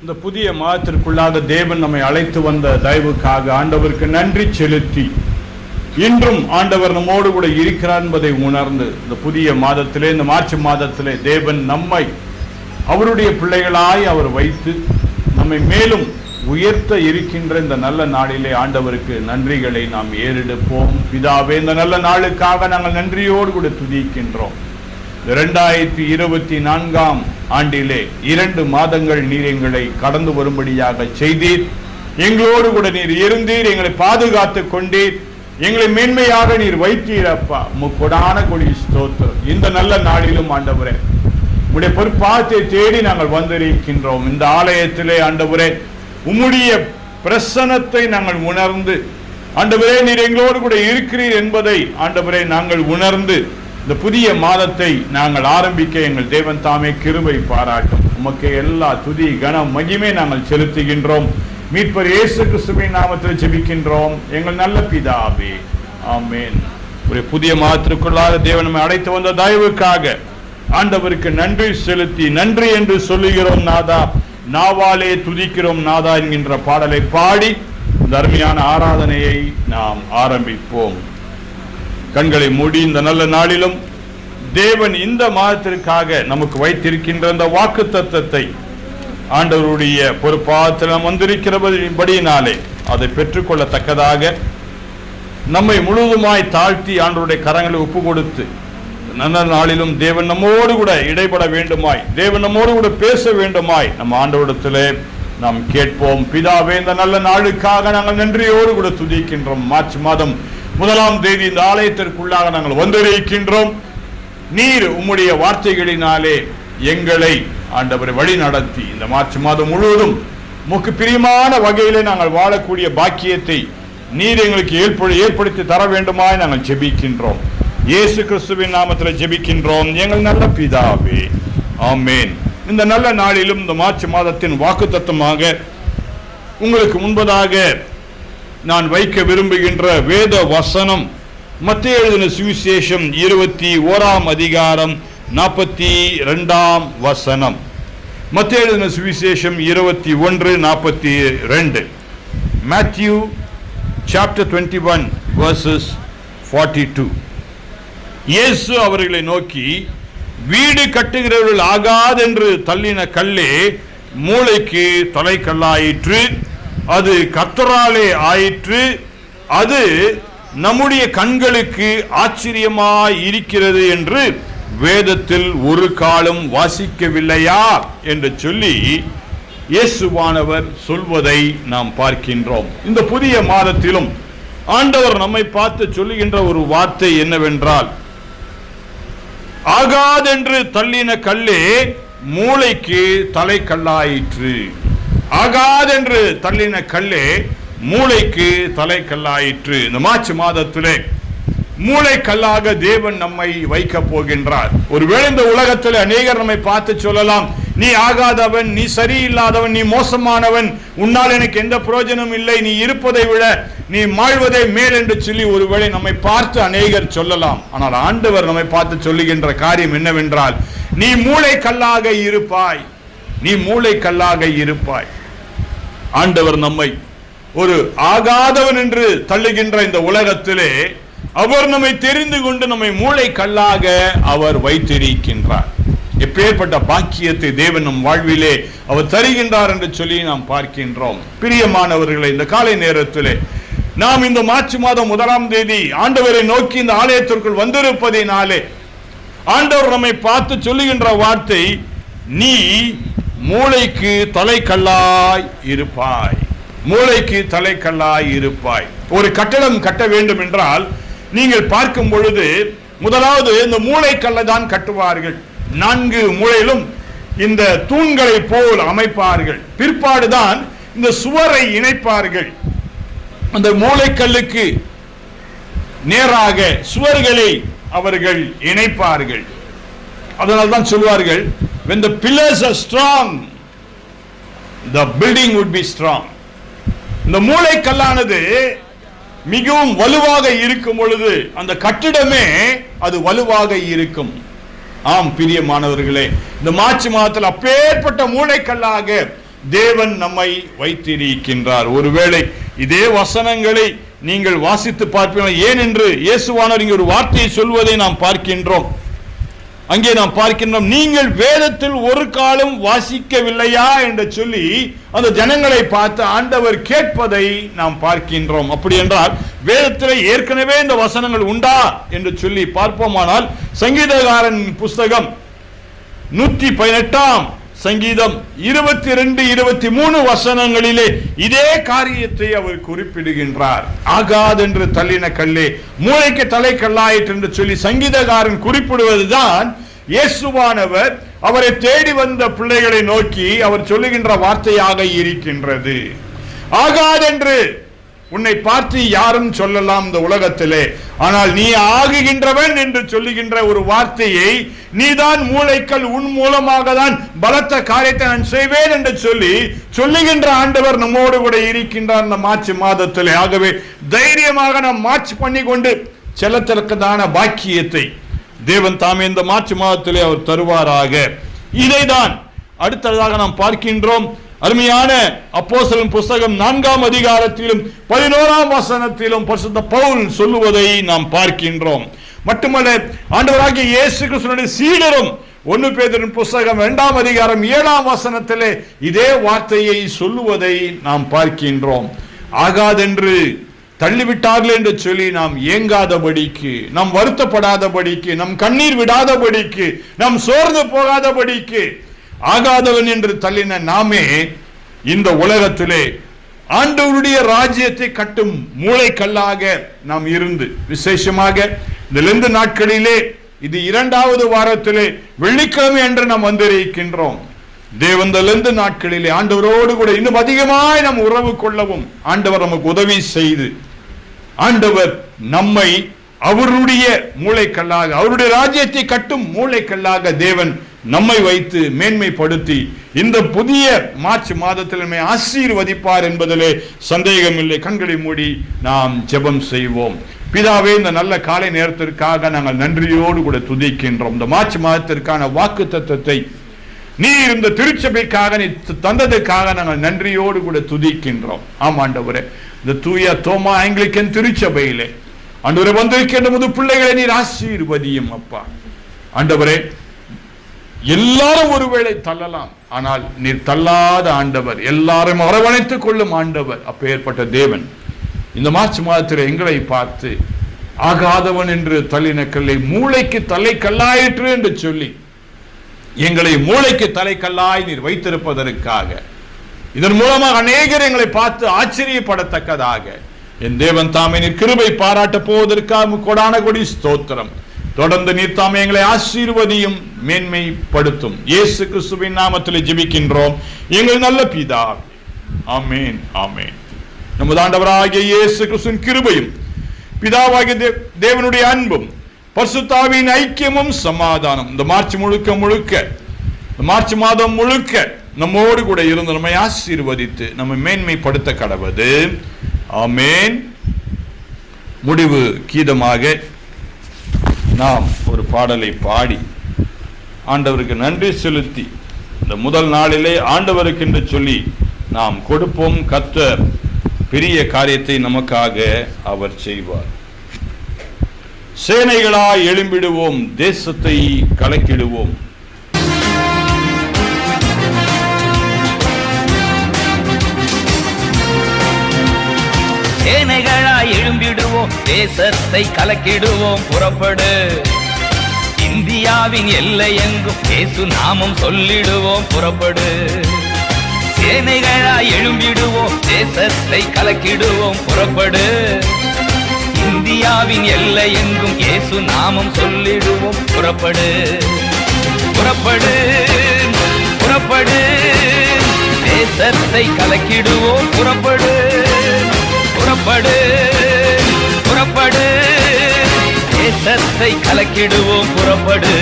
இந்த புதிய மாதத்திற்குள்ளாக தேவன் நம்மை அழைத்து வந்த தயவுக்காக ஆண்டவருக்கு நன்றி செலுத்தி, இன்றும் ஆண்டவர் நம்மோடு கூட இருக்கிறார் என்பதை உணர்ந்து, இந்த புதிய மாதத்திலே, இந்த மார்ச் மாதத்திலே தேவன் நம்மை அவருடைய பிள்ளைகளாய் அவர் வைத்து நம்மை மேலும் உயர்த்த இருக்கின்ற இந்த நல்ல நாளிலே ஆண்டவருக்கு நன்றிகளை நாம் ஏறெடுப்போம். பிதாவே, இந்த நல்ல நாளுக்காக நாங்கள் நன்றியோடு கூட துதிக்கின்றோம். 2024 ஆண்டிலே 2 மாதங்கள் நீர் எங்களை கடந்து வரும்படியாக செய்தீர். எங்களோடு கூட நீர் இருந்தீர், எங்களை பாதுகாத்து கொண்டீர், எங்களை மேன்மையாக நீர் வைத்தீர். அப்பா, முக்கொடான கொடி ஸ்தோத்திரம். இந்த நல்ல நாளிலும் ஆண்டவரே, உம்முடைய பொற்பாதத்தை தேடி நாங்கள் வந்திருக்கின்றோம். இந்த ஆலயத்திலே ஆண்டவரே, உம்முடைய பிரசன்னத்தை நாங்கள் உணர்ந்து, ஆண்டவரே நீர் எங்களோடு கூட இருக்கிறீர் என்பதை ஆண்டவரே நாங்கள் உணர்ந்து, இந்த புதிய மாதத்தை நாங்கள் ஆரம்பிக்க எங்கள் தேவன் தாமே கிருபை பாராட்டும். உமக்கு எல்லா துதி கனம் மகிமை நாங்கள் செலுத்துகின்றோம். மீட்பர் இயேசு கிறிஸ்துவின் நாமத்தில் ஜெபிக்கின்றோம் எங்கள் நல்ல பிதாவே, ஆமென். ஒரு புதிய மாதத்திற்குள்ளாக தேவன் நம்மை அழைத்து வந்த தயவுக்காக ஆண்டவருக்கு நன்றி செலுத்தி, நன்றி என்று சொல்லுகிறோம் நாதா, நாவாலே துதிக்கிறோம் நாதா என்கின்ற பாடலை பாடி இந்த அருமையான ஆராதனையை நாம் ஆரம்பிப்போம். கண்களை மூடி இந்த நல்ல நாளிலும் தேவன் இந்த மாதத்திற்காக நமக்கு வைத்திருக்கின்ற இந்த வாக்குத்தத்தத்தை ஆண்டவருடைய பொறுப்பாத்தில் நாம் வந்திருக்கிறபடியினாலே அதை பெற்றுக்கொள்ளத்தக்கதாக நம்மை முழுவதுமாய் தாழ்த்தி ஆண்டவருடைய கரங்களை ஒப்பு கொடுத்து, நல்ல நாளிலும் தேவன் நம்மோடு கூட இடைப்பட வேண்டுமாய், தேவன் நம்மோடு கூட பேச வேண்டுமாய் நம்ம ஆண்டவரிடத்திலே நாம் கேட்போம். பிதாவே, இந்த நல்ல நாளுக்காக நாங்கள் நன்றியோடு கூட துதிக்கின்றோம். மார்ச் மாதம் 1ஆம் தேதி இந்த ஆலயத்திற்குள்ளாக நாங்கள் வந்திருக்கின்றோம். நீர் உம்முடைய வார்த்தைகளினாலே எங்களை ஆண்டவரை வழி நடத்தி இந்த மார்ச் மாதம் முழுவதும் உமக்கு பிரியமான வகையிலே நாங்கள் வாழக்கூடிய பாக்கியத்தை நீர் எங்களுக்கு ஏற்படுத்தி தர வேண்டுமாய் நாங்கள் ஜெபிக்கின்றோம். இயேசு கிறிஸ்துவின் நாமத்தில் ஜெபிக்கின்றோம் எங்கள் நல்ல பிதாவே, ஆமென். இந்த நல்ல நாளிலும் இந்த மார்ச் மாதத்தின் வாக்குத்தத்தமாக உங்களுக்கு முன்பதாக நான் வைக்க விரும்புகின்ற வேத வசனம் மத்தேயு எழுதின சுவிசேஷம் 21ஆம் அதிகாரம் 42ஆம் வசனம். மத்தேயு எழுதின சுவிசேஷம் 21:42. Matthew chapter 21 verses 42. இயேசு அவர்களை நோக்கி, வீடு கட்டுகிறவர்கள் ஆகாதென்று தள்ளின கல்லே மூளைக்கு தலைக்கல்லாயிற்று, அது கர்த்தராலே ஆயிற்று, அது நம்முடைய கண்களுக்கு ஆச்சரியமாய் இருக்கிறது என்று வேதத்தில் ஒரு காலம் வாசிக்கவில்லையா என்று சொல்லி இயேசுவானவர் சொல்வதை நாம் பார்க்கின்றோம். இந்த புதிய மாதத்திலும் ஆண்டவர் நம்மை பார்த்து சொல்லுகின்ற ஒரு வார்த்தை என்னவென்றால், ஆகாதென்று தள்ளின கல்லே மூளைக்கு தலைக்கல்லாயிற்று. ஆகாதென்று தள்ளின கல்லே மூளைக்கு தலைக்கல்லாயிற்று. இந்த மார்ச் மாதத்திலே மூளைக்கல்லாக தேவன் நம்மை வைக்க போகின்றார். ஒருவேளை இந்த உலகத்தில் அநேகர் நம்மை பார்த்து சொல்லலாம், நீ ஆகாதவன், நீ சரியில்லாதவன், நீ மோசமானவன், உன்னால் எனக்கு எந்த பிரயோஜனம் இல்லை, நீ இருப்பதை விட நீ மாழ்வதை மேல் என்று சொல்லி ஒருவேளை நம்மை பார்த்து அநேகர் சொல்லலாம். ஆனால் ஆண்டவர் நம்மை பார்த்து சொல்லுகின்ற காரியம் என்னவென்றால், நீ மூளைக்கல்லாக இருப்பாய், நீ மூளைக்கல்லாக இருப்பாய். ஆண்டவர் நம்மை ஒரு ஆகாதவன் என்று தள்ளுகின்ற இந்த உலகத்திலே அவர் நம்மை தெரிந்து கொண்டு நம்மை மூளைக்கல்லாக அவர் வைத்திருக்கின்றார். எப்பேற்பட்ட பாக்கியத்தை தேவன் நம் வாழ்விலே அவர் தருகின்றார் என்று சொல்லி நாம் பார்க்கின்றோம். பிரியமானவர்களை, இந்த காலை நேரத்திலே நாம் இந்த மார்ச் மாதம் 1ஆம் தேதி ஆண்டவரை நோக்கி இந்த ஆலயத்திற்குள் வந்திருப்பதினாலே ஆண்டவர் நம்மை பார்த்து சொல்லுகின்ற வார்த்தை, நீ மூளைக்கு தலைக்கல்லாய் இருப்பாய், மூளைக்கு தலைக்கல்லாய் இருப்பாய். ஒரு கட்டடம் கட்ட வேண்டும் என்றால் நீங்கள் பார்க்கும் பொழுது முதலாவது இந்த மூளைக்கல்லை தான் கட்டுவார்கள். 4 மூலையிலும் இந்த தூண்களை போல் அமைப்பார்கள். பிற்பாடுதான் இந்த சுவரை இணைப்பார்கள். அந்த மூளைக்கல்லுக்கு நேராக சுவர்களை அவர்கள் இணைப்பார்கள். அதனால் தான் சொல்வார்கள், when the pillars are strong the building would be strong. இந்த மூளைக்கல்லானது மிகவும் வலுவாக இருக்கும் பொழுது அந்த கட்டிடமே அது வலுவாக இருக்கும். ஆம் பிரியமானவர்களே, இந்த மார்ச் மாதத்தில் அப்பேற்பட்ட மூளைக்கல்லாக தேவன் நம்மை வைத்திருக்கின்றார். ஒருவேளை இதே வசனங்களை நீங்கள் வாசித்து பார்ப்பீர்கள். ஏன் என்று இயேசுவானவர் இங்கே ஒரு வார்த்தையை சொல்வதை நாம் பார்க்கின்றோம். அங்கே நாம் பார்க்கின்றோம், நீங்கள் வேதத்தில் ஒரு காலம் வாசிக்கவில்லையா என்று சொல்லி அந்த ஜனங்களை பார்த்து ஆண்டவர் கேட்பதை நாம் பார்க்கின்றோம். அப்படி என்றால் வேதத்தில் ஏற்கனவே இந்த வசனங்கள் உண்டா என்று சொல்லி பார்ப்போமானால், சங்கீதக்காரன் புஸ்தகம் 118 சங்கீதம் 22, 23 வசனங்களிலே இதே காரியத்தை அவர் குறிப்பிடுகின்றார். ஆகாதென்று தள்ளின கல்லே மூளைக்கு தலை கல்லாயிற்று என்று சொல்லி சங்கீதக்காரன் குறிப்பிடுவதுதான் இயேசுவானவர் அவரை தேடி வந்த பிள்ளைகளை நோக்கி அவர் சொல்லுகின்ற வார்த்தையாக இருக்கின்றது. ஆகாதென்று உன்னை பார்த்து யாரும் சொல்லலாம் இந்த உலகத்திலே, ஆனால் நீ ஆகுகின்றவன் என்று சொல்லுகின்ற ஒரு வார்த்தையை, நீதான் மூளைக்கல், உன் மூலமாக தான் பலத்த காரியத்தை நான் செய்வேன் என்று சொல்லுகின்ற ஆண்டவர் நம்மோடு கூட இருக்கின்றார் இந்த மார்ச் மாதத்திலே. ஆகவே தைரியமாக நாம் மார்ச் பண்ணி கொண்டு செல்லத்திற்கான பாக்கியத்தை தேவன் தாமே இந்த மார்ச் மாதத்திலே அவர் தருவாராக. இதைதான் அடுத்ததாக நாம் பார்க்கின்றோம். அருமையான அப்போஸ்தலன் புஸ்தகம் 4ஆம் அதிகாரத்திலும் 11ஆம் வசனத்திலும் பரிசுத்த பவுல் சொல்லுவதை நாம் பார்க்கின்றோம். மட்டுமல்ல, ஆண்டவராகிய இயேசு கிறிஸ்துவினுடைய சீடரும் 1 பேதுரு புஸ்தகம் 2ஆம் அதிகாரம் 7ஆம் வசனத்திலே இதே வார்த்தையை சொல்லுவதை நாம் பார்க்கின்றோம். ஆகாதென்று தள்ளிவிட்டார்கள் என்று சொல்லி நாம் ஏங்காதபடிக்கு, நாம் வருத்தப்படாதபடிக்கு, நம் கண்ணீர் விடாதபடிக்கு, நாம் சோர்ந்து போகாதபடிக்கு, ஆகாதவன் என்று தள்ளின நாமே இந்த உலகத்திலே ஆண்டவருடைய ராஜ்யத்தை கட்டும் மூளைக்கல்லாக நாம் இருந்து, விசேஷமாக இந்த லெந்து நாட்களிலே இது 2வது வாரத்திலே வெள்ளிக்கிழமை என்று நாம் வந்திருக்கின்றோம். தேவன் இந்த லெந்து நாட்களிலே ஆண்டவரோடு கூட இன்னும் அதிகமாய் நாம் உறவு கொள்ளவும் ஆண்டவர் நமக்கு உதவி செய்து, ஆண்டவர் நம்மை அவருடைய மூளைக்கல்லாக, அவருடைய ராஜ்யத்தை கட்டும் மூளைக்கல்லாக தேவன் நம்மை வைத்து மேன்மைப்படுத்தி இந்த புதிய மார்ச் மாதத்தில் நம்மை ஆசீர்வதிப்பார் என்பதிலே சந்தேகம் இல்லை. கண்களை மூடி நாம் ஜெபம் செய்வோம். பிதாவே, இந்த நல்ல காலை நேரத்திற்காக நாங்கள் நன்றியோடு கூட துதிக்கின்றோம். இந்த மார்ச் மாதத்திற்கான வாக்கு தத்தத்தை நீர் இந்த திருச்சபைக்காக நீ தந்ததுக்காக நாங்கள் நன்றியோடு கூட துதிக்கின்றோம். ஆமாண்டவரே, இந்த தூய தோமா ஆங்கிலிக்கன் திருச்சபையிலே ஆண்டவரே வந்திருக்கின்ற முது பிள்ளைகளை நீர் ஆசீர்வதியும் அப்பா. ஆண்டவரே, எல்லாரும் ஒருவேளை தள்ளலாம், ஆனால் நீர் தள்ளாத ஆண்டவர், எல்லாரும் அரவணைத்துக் கொள்ளும் ஆண்டவர். அப்பேற்பட்ட தேவன் இந்த மார்ச் மாதத்தில் எங்களை பார்த்து ஆகாதவன் என்று தள்ளின கல்லை மூளைக்கு தலை கல்லாயிற்று என்று சொல்லி எங்களை மூளைக்கு தலை கல்லாய் நீர் வைத்திருப்பதற்காக, இதன் மூலமாக அநேகர் எங்களை பார்த்து ஆச்சரியப்படத்தக்கதாக என் தேவன் தாமே நீர் கிருபை பாராட்ட போவதற்காக கொடான கொடி ஸ்தோத்திரம். தொடர்ந்து நீர் தாமே எங்களை ஆசீர்வதியும், மேன்மைப்படுத்தும். இயேசு கிறிஸ்துவின் நாமத்தில் ஜெபிக்கின்றோம் எங்கள் நல்ல பிதாவே. ஆமென், ஆமென். நமது ஆண்டவராகிய இயேசு கிறிஸ்துவின் கிருபையும் பிதாவாகிய தேவனுடைய அன்பும் பரிசுத்தாவின் ஐக்கியமும் சமாதானம் இந்த மார்ச் மார்ச் மாதம் முழுக்க நம்மோடு கூட இருந்து நம்மை ஆசீர்வதித்து நம்மை மேன்மைப்படுத்த கடவது. ஆமென். முடிவு கீதமாக நாம் ஒரு பாடலை பாடி ஆண்டவருக்கு நன்றி செலுத்தி இந்த முதல் நாளிலே ஆண்டவருக்கு என்று சொல்லி நாம் கொடுப்போம். கர்த்தர் பெரிய காரியத்தை நமக்காக அவர் செய்வார். சேனைகளாய் எழும்பிடுவோம், தேசத்தை கலக்கிடுவோம். சேனைகளாய் எழும்பிடுவோம், தேசத்தை கலக்கிடுவோம். புறப்படு, இந்தியாவின் எல்லை எங்கும் இயேசு நாமம் சொல்லிடுவோம். புறப்படு, சேனைகளாய் எழும்பிடுவோம், தேசத்தை கலக்கிடுவோம். புறப்படு, இந்தியாவின் எல்லை எங்கும் இயேசு நாமம் சொல்லிடுவோம். புறப்படு, புறப்படு, புறப்படு, தேசத்தை கலக்கிடுவோம். புறப்படு, புறப்படு, புறப்படு, தேசத்தை கலக்கிடுவோம். புறப்படு.